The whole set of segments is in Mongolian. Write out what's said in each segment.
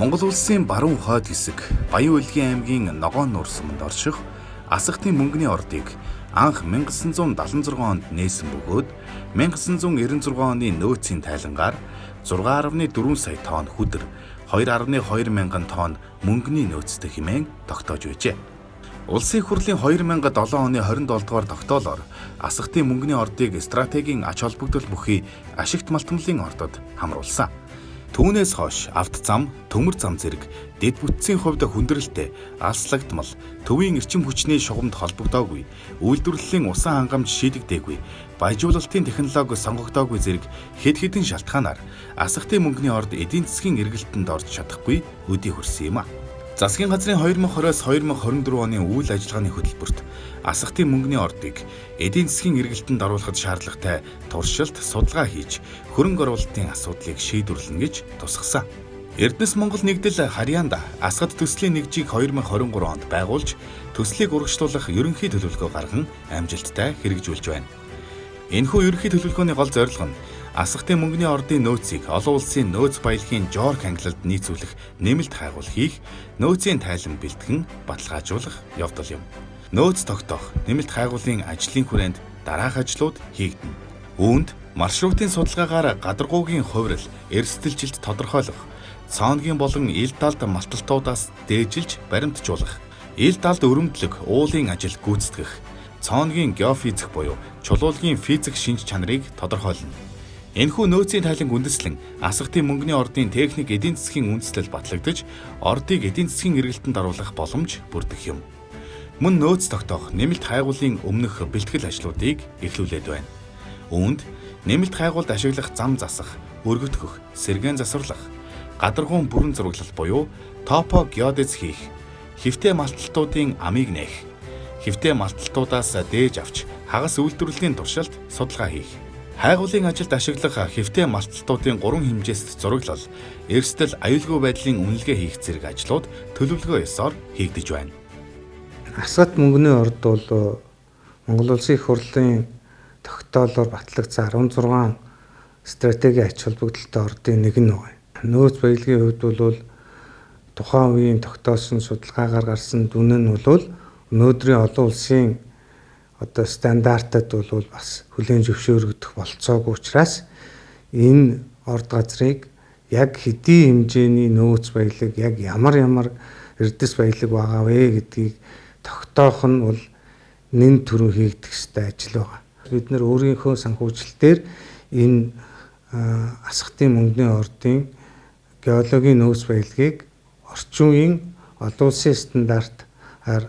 Монгол улсын баруун хойд хэсэг Баян Улгийн аймгийн Ногоон нуур суманд орших Асхтын мөнгөний ордыг анх 1976 онд нээсэн бөгөөд 1996 оны нөөцийн тайлангаар 6.4 сая тонн хүдэр 2.2 мянган тонн мөнгөний нөөцтэй хэмээн тогтоож байжээ. Улсын их хурлын 2007 оны 27 дугаар тогтоолоор Асхтын мөнгөний ордыг стратегийн ач холбогдол бүхий ашигт малтмлын ордод хамруулсан. Түүнээс хойш авто зам, төмөр зам зэрэг дэд бүтцийн хувьд хүндрэлтэй, алслагдмал, төвийн эрчим хүчний шугамд холбогдоогүй, үйлдвэрлэлийн усан хангамж шийдэгдээгүй, баяжуулалтын технологи сонгогдоогүй зэрэг хэд хэдэн шалтгаанаар Асхтын мөнгөний орд эдийн засгийн эргэлтэнд орж чадахгүй өдий хүрсэн юм а. Засгийн газрын 2020-оос 2024 оны үйл ажиллагааны хөтөлбөрт Асхтын мөнгөний ордыг эдийн засгийн эргэлтэнд оруулахад шаардлагатай туршилт, судалгаа хийж хөрөнгө оруулалтын асуудлыг шийдвэрлэнэ гэж тусгасан. Эрдэнэс Монгол нэгдэл Харьяанд Асхад төслийн нэгжийг 2023 онд байгуулж төслийг урагшлуулах ерөнхий төлөвлөгөө гарган амжилттай хэрэгжүүлж байна. Энэхүү ерөнхий төлөвлөгөөний гол зорилго нь Асхтын мөнгөний ордын нөөцийг олон улсын нөөц баялагын жорк ангилалд нийцүүлэх нэмэлт хайгуул хийх, нөөцийн тайлан бэлтгэн баталгаажуулах явдал юм. Нөөц тогтоох, нэмэлт хайгуулын ажлын хүрээнд дараах ажлууд хийгдэнэ. Үүнд маршрутын судалгаагаар гадаргуугийн хувирал, эрсдэлжилт тодорхойлох, цооногийн болон ил далд малталтуудаас дээжилж баримтжуулах, ил далд өрөмдлөг, уулын ажил гүйцэтгэх, цооногийн геофизик буюу чулуулгийн физик шинж чанарыг тодорхойлно. Энэхүү нөөцийн тайланг үндэслэн Асхтын мөнгөний ордын техник эдийн засгийн үндэслэл батлагдаж, ордыг эдийн засгийн эргэлтэнд оруулах боломж бүрдэх юм. Мөн нөөц тогтоох, нэмэлт хайгуулын өмнөх бэлтгэл ажлуудыг эхлүүлээд байна. Үүнд нэмэлт хайгуулд ашиглах зам засах, өргөтгөх, сэргээн засварлах, гадаргуун бүрэн зураглал буюу топо геодез хийх, хэвтэй малталтуудын амийг нээх, хэвтэй малталтуудаас дээж авч хагас үйлдвэрлэлийн туршилт, судалгаа хийх, хайгуулын ажилд ашиглах хэвтэй малталтуудын 3 хэмжээст зураглал, эрсдэл, аюулгүй байдлын үнэлгээ хийх зэрэг ажлууд төлөвлөгөө ёсоор хийгдэж байна. Асхат мөнгөний орд бол Монгол Улсын их хурлын тогтоолоор батлагдсан 16 стратегийн ач холбогдолтой ордын нэг нь байна. Нөөц баялагын хувьд бол тухайн үеийн тогтоосон судалгаагаар гарсан дүн нь бол өнөөдрийн олон улсын стандартад бол бас хүлээн зөвшөөрөгдөх болцоогүй учраас энэ орд газрыг яг хэдийн хэмжээний нөөц баялаг, яг ямар эрдэс баялаг байгаа вэ гэдгийг тогтоох нь бол нэн төрөө хийгдэх ёстой ажил байгаа. Бид нэр өөрийнхөө санхүүжилтээр энэ Асхтын мөнгөний ордын геологийн нөөц баялагийг орчин үеийн олон улсын стандартаар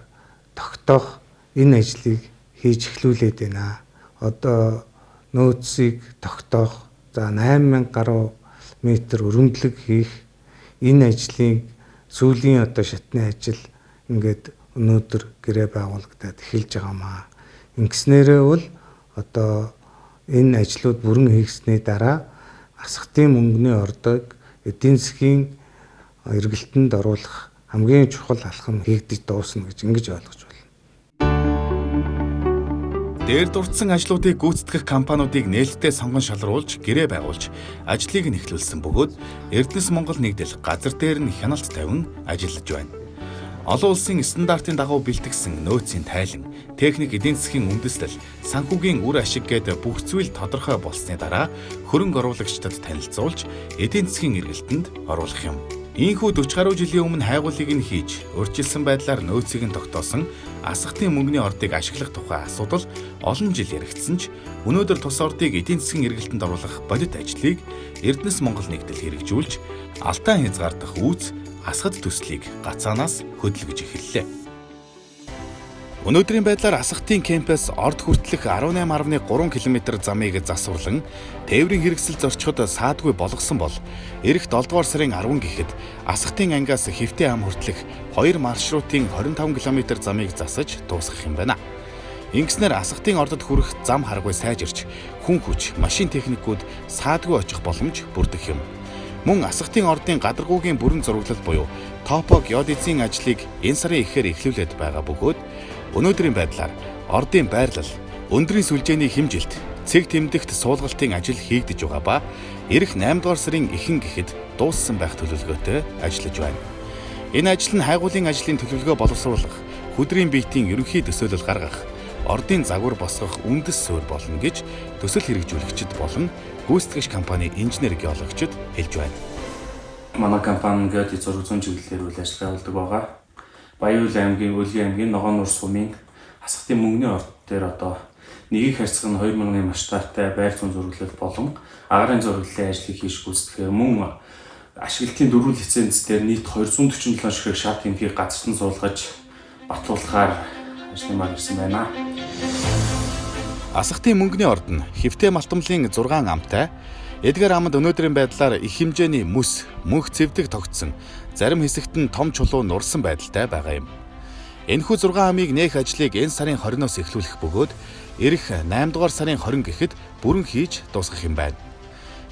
тогтоох энэ ажлыг хийж эхлүүлээд байна. Одоо нөөцийг тогтоох, 8000 гаруй метр өрөмдлөг хийх энэ ажлыг сүүлийн шатны ажил ингээд өнөөдөр гэрээ байгуулагдаад эхэлж байгаамаа. Ингэснээрээ бол энэ ажлууд бүрэн хийгснээ дараа Асхтын мөнгөний ордыг эдийн засгийн эргэлтэнд оруулах хамгийн чухал алхам хийгдэж дуусна гэж ингэж ойлгож байна. Дээр дурдсан ажлуудыг гүйцэтгэх компаниудыг нээлттэй сонгон шалруулж, гэрээ байгуулж, ажлыг нь эхлүүлсэн бөгөөд Эрдэнэс Монгол нэгдэл газар дээр нь хяналт тавин ажиллаж байна. Олон улсын стандартын дагуу бэлтгэсэн нөөцийн тайлан, техник эдийн засгийн үндэслэл, санхүүгийн үр ашиг гээд бүх зүйл тодорхой болсны дараа хөрөнгө оруулагчдад танилцуулж, эдийн засгийн эргэлтэнд оруулах юм. Ийхүү 40 гаруй жилийн өмнө хайгуулыг нь хийж, өөрчилсөн байдлаар нөөцийг нь тогтоосон Асхтын мөнгөний ордыг ашиглах тухай асуудал олон жил яригдсан ч өнөөдөр тус ордыг эдийн засгийн эргэлтэнд оруулах бодит ажлыг Эрдэнэс Монгол нэгдэл хэрэгжүүлж, Алтан хязгаардах үүс Асхат төслийг гацаанаас хөдөлгөж эхэллээ. Өнөөдрийн байдлаар Асхтын кемпээс орд хүртэлх 18.3 км замыг засварлан тээврийн хэрэгсэл зорчход саадгүй болгосон бол эх 7 дугаар сарын 10 гэхэд Асхтын ангиас хэвтэй ам хүртэлх 2 маршрутын 25 км замыг засаж дуусгах юм байна. Ингэснээр Асхтын ордод хүрэх зам харгүй сайжирч, хүн хүч, машин техникүүд саадгүй очих боломж бүрдэх юм. Мөн Асхтын ордын гадаргуугийн бүрэн зураглал буюу топо геодезийн ажлыг энэ сарын эхээр эхлүүлээд байгаа бөгөөд өнөөдрийн байдлаар ордын байрлал, өндрийн сүлжээний хэмжилт, цэг тэмдэгт суулгалтын ажил хийгдэж байгаа ба эх 8 дугаар сарын ихэнх гэхэд дууссан байх төлөвлөгөөтэй ажиллаж байна. Энэ ажил нь хайгуулын ажлын төлөвлөгөө боловсруулах, хөдрийн биетийн ерөнхий төсөөлөл гаргах, ордын загвар босгох үндэс суурь болно гэж төсөл хэрэгжүүлэгчид болон гүйцэтгэгч компани инженер геологчид хэлж байна. Манай компани геодит зураг зүүн чиглэлээр үйл ажиллагаа явуулдаг байгаа. Баян аймгийн, Өлгийн аймгийн Ногоон нуур сумын Асхтын мөнгөний орд дээр одоо нэгийг харьцах нь 2000-ын масштабтай байр зүүн зураглал болон агарын зураглалын ажлыг хийж гүйцэтгэхээр мөн ашиглалтын дөрвөн лиценз дээр нийт 247 ширхэг шат тэмхийг газартан суулгаж батлуулахаар ажилламаар ирсэн байна. Асхтын мөнгөний орд нь хэвтэй малтамлын 6 амтай эдгээр амд өнөөдрийн байдлаар их хэмжээний мөс, мөнх цэвдэг тогтсон, зарим хэсэгт нь том чулуу нурсан байдалтай байгаа юм. Энэхүү 6 амыг нээх ажлыг энэ сарын 20-оос эхлүүлэх бөгөөд эх 8 дугаар сарын 20 гэхэд бүрэн хийж дуусгах юм байна.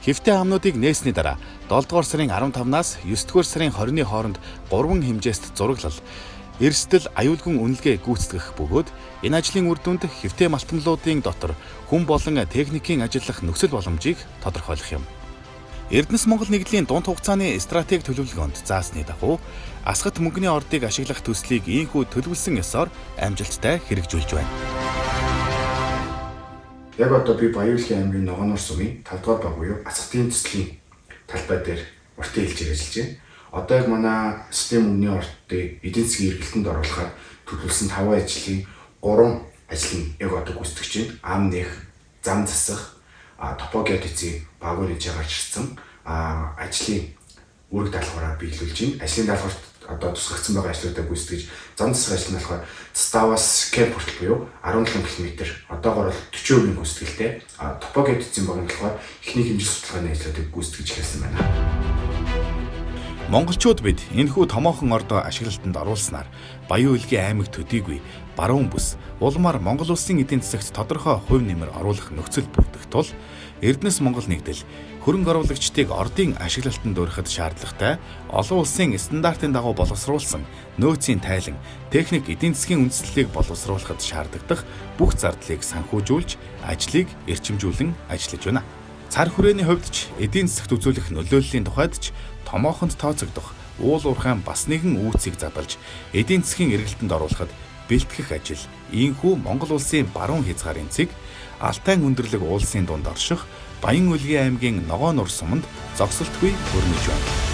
Хэвтэй амнуудыг нээсний дараа 7 дугаар сарын 15-наас 9 дугаар сарын 20-ны хооронд 3 хэмжээст зураглал, эрсдэл аюулгүйн үнэлгээ гүйцэтгэх бөгөөд энэ ажлын үр дүнд хэвтэй малтамлуудын дотор хүн болон техникийн ажиллах нөхцөл боломжийг тодорхойлох юм. Эрдэнэс Монгол нэгдлийн дунд хугацааны стратеги төлөвлөгөөнд заасны дагуу Асхат мөнгөний ордыг ашиглах төслийг ийхүү төлөвлөсөн ёсоор амжилттай хэрэгжүүлж байна. Яг одоо би Баян аймгийн Ногоон нуур сумын 5 дугаар баг буюу Асхтын төслийн талбай дээр уртын хэлжээр ажиллаж байна. Одоо яг манай Асхтын мөнгөний ордыг эдийн засгийн эргэлтэнд оруулахаар төлөвлөсөн 5 ажлын 3 ажлын яг одоо гүйцэтгэж байна. Ам нээх, зам засах, топогеодицийн багуурын гарч ирсэн ажлын үүрэг даалгавраар биелүүлж байна. Ажлын даалгаварт одоо тусгагдсан байгаа ажлуудаа гүйцэтгэж, зам засах ажил нь болохоор Ставаас Кемп хүртэл буюу 17 км, одоогоор бол 40% гүйцэтгэлтэй. Топогеодицийн баг нь болохоор эхний хэмжээ судалгааны ажлуудыг гүйцэтгэж эхэлсэн байна. Монголчууд бид энэхүү томоохон ордоо ашиглалтанд оруулснаар Баян аймаг төдийгүй баруун бүс улмаар Монгол улсын эдийн засагт тодорхой хувь нэмэр оруулах нөхцөл бүрдэх тул Эрдэнэс Монгол нэгдэл хөрөнгө оруулагчдыг ордын ашиглалтанд өргөхөд шаардлагатай олон улсын стандартын дагуу боловсруулсан нөөцийн тайлан, техник эдийн засгийн үндэслэлийг боловсруулахад шаардлагадах бүх зардлыг санхүүжүүлж, ажлыг эрчимжүүлэн ажиллаж байна. Цар хүрээний хувьд ч эдийн засагт үзүүлэх нөлөөллийн тухайд ч томоохонд тооцогдох уул уурхайн бас нэгэн үүсийг задлж эдийн засгийн эргэлтэнд оруулахад бэлтгэх ажил ийхүү Монгол улсын баруун хязгаарын цэг Алтай өндөрлөг уулсын дунд орших Баян аймгийн Ногоон нуур суманд зогсолтгүй өрнөж байна.